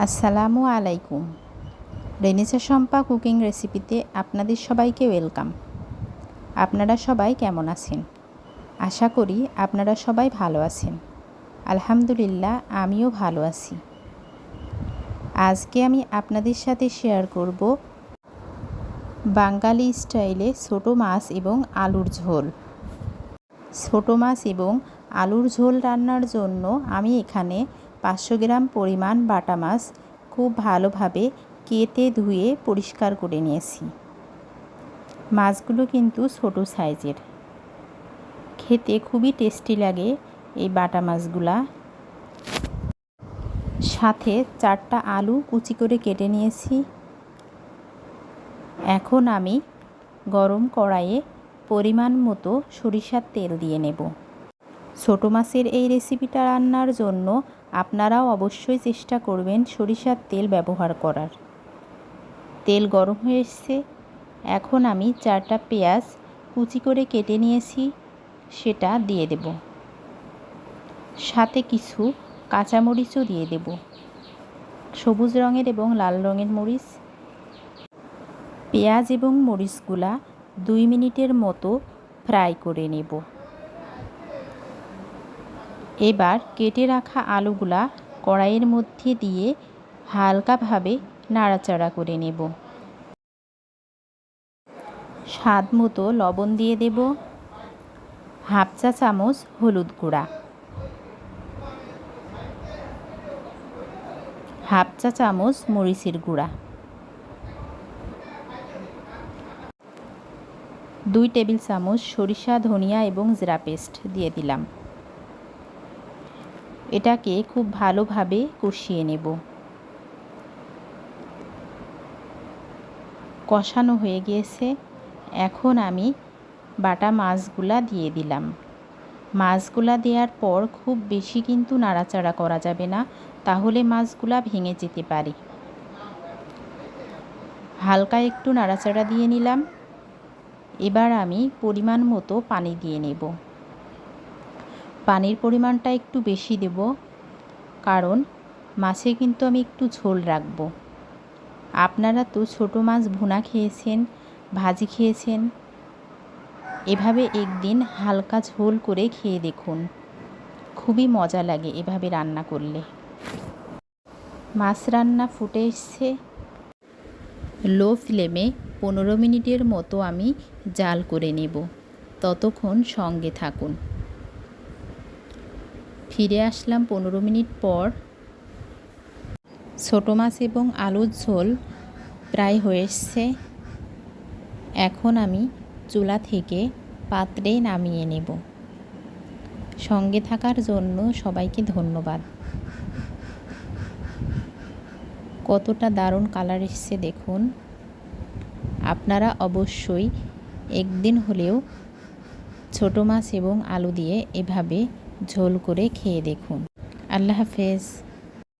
আসসালামু আলাইকুম। Renaissance Shampa cooking রেসিপিতে আপনাদের সবাইকে ওয়েলকাম। আপনারা সবাই কেমন আছেন? আশা করি আপনারা সবাই ভালো আছেন। আলহামদুলিল্লাহ, আমিও ভালো আছি। আজকে আমি আপনাদের সাথে শেয়ার করব বাঙালি স্টাইলে ছোটো মাছ এবং আলুর ঝোল। ছোটো মাছ এবং আলুর ঝোল রান্নার জন্য আমি এখানে 500 গ্রাম পরিমাণ বাটা মাছ খুব ভালোভাবে কেটে ধুয়ে পরিষ্কার করে নিয়েছি। মাছগুলো কিন্তু ছোটো সাইজের, খেতে খুবই টেস্টি লাগে এই বাটা মাছগুলা। সাথে 4টা আলু কুচি করে কেটে নিয়েছি। এখন আমি গরম কড়াইয়ে পরিমাণ মতো সরিষার তেল দিয়ে নেব। ছোটো মাছের এই রেসিপিটা রান্নার জন্য আপনারাও অবশ্যই চেষ্টা করবেন সরিষার তেল ব্যবহার করার। তেল গরম হয়ে এসেছে, এখন আমি 4টা পেঁয়াজ কুচি করে কেটে নিয়েছি, সেটা দিয়ে দেব। সাথে কিছু কাঁচামরিচও দিয়ে দেব, সবুজ রঙের এবং লাল রঙের মরিচ। পেঁয়াজ এবং মরিচগুলা 2 মিনিটের মতো ফ্রাই করে নেব। এবার কেটে রাখা আলুগুলা কড়াইয়ের মধ্যে দিয়ে হালকাভাবে নাড়াচাড়া করে নেব। স্বাদ মতো লবণ দিয়ে দেব, হাফ চা চামচ হলুদ গুঁড়া, হাফ চা চামচ মরিচের গুঁড়া, 2 টেবিল চামচ সরিষা, ধনিয়া এবং জিরা পেস্ট দিয়ে দিলাম। এটাকে খুব ভালোভাবে কষিয়ে নেব। কষানো হয়ে গিয়েছে, এখন আমি বাটা মাছগুলা দিয়ে দিলাম। মাছগুলা দেওয়ার পর খুব বেশি কিন্তু নাড়াচাড়া করা যাবে না, তাহলে মাছগুলা ভেঙে যেতে পারে। হালকা একটু নাড়াচাড়া দিয়ে নিলাম। এবার আমি পরিমাণ মতো পানি দিয়ে নেব। পানির পরিমাণটা একটু বেশি দেব, কারণ মাছে কিন্তু আমি একটু ঝোল রাখব। আপনারা তো ছোটো মাছ ভুনা খেয়েছেন, ভাজি খেয়েছেন, এভাবে একদিন হালকা ঝোল করে খেয়ে দেখুন, খুবই মজা লাগে এভাবে রান্না করলে। মাছ রান্না ফুটে এসছে। লো ফ্লেমে 15 মিনিটের মতো আমি জাল করে নেব, ততক্ষণ সঙ্গে থাকুন। ফিরে আসলাম 15 মিনিট পর। ছোটো মাছ এবং আলুর ঝোল প্রায় হয়ে এসছে। এখন আমি চুলা থেকে পাত্রে নামিয়ে নেব। সঙ্গে থাকার জন্য সবাইকে ধন্যবাদ। কতটা দারুণ কালার এসছে দেখুন। আপনারা অবশ্যই একদিন হলেও ছোটো মাছ এবং আলু দিয়ে এভাবে ঝোল করে খেয়ে দেখুন। আল্লাহ হাফেজ।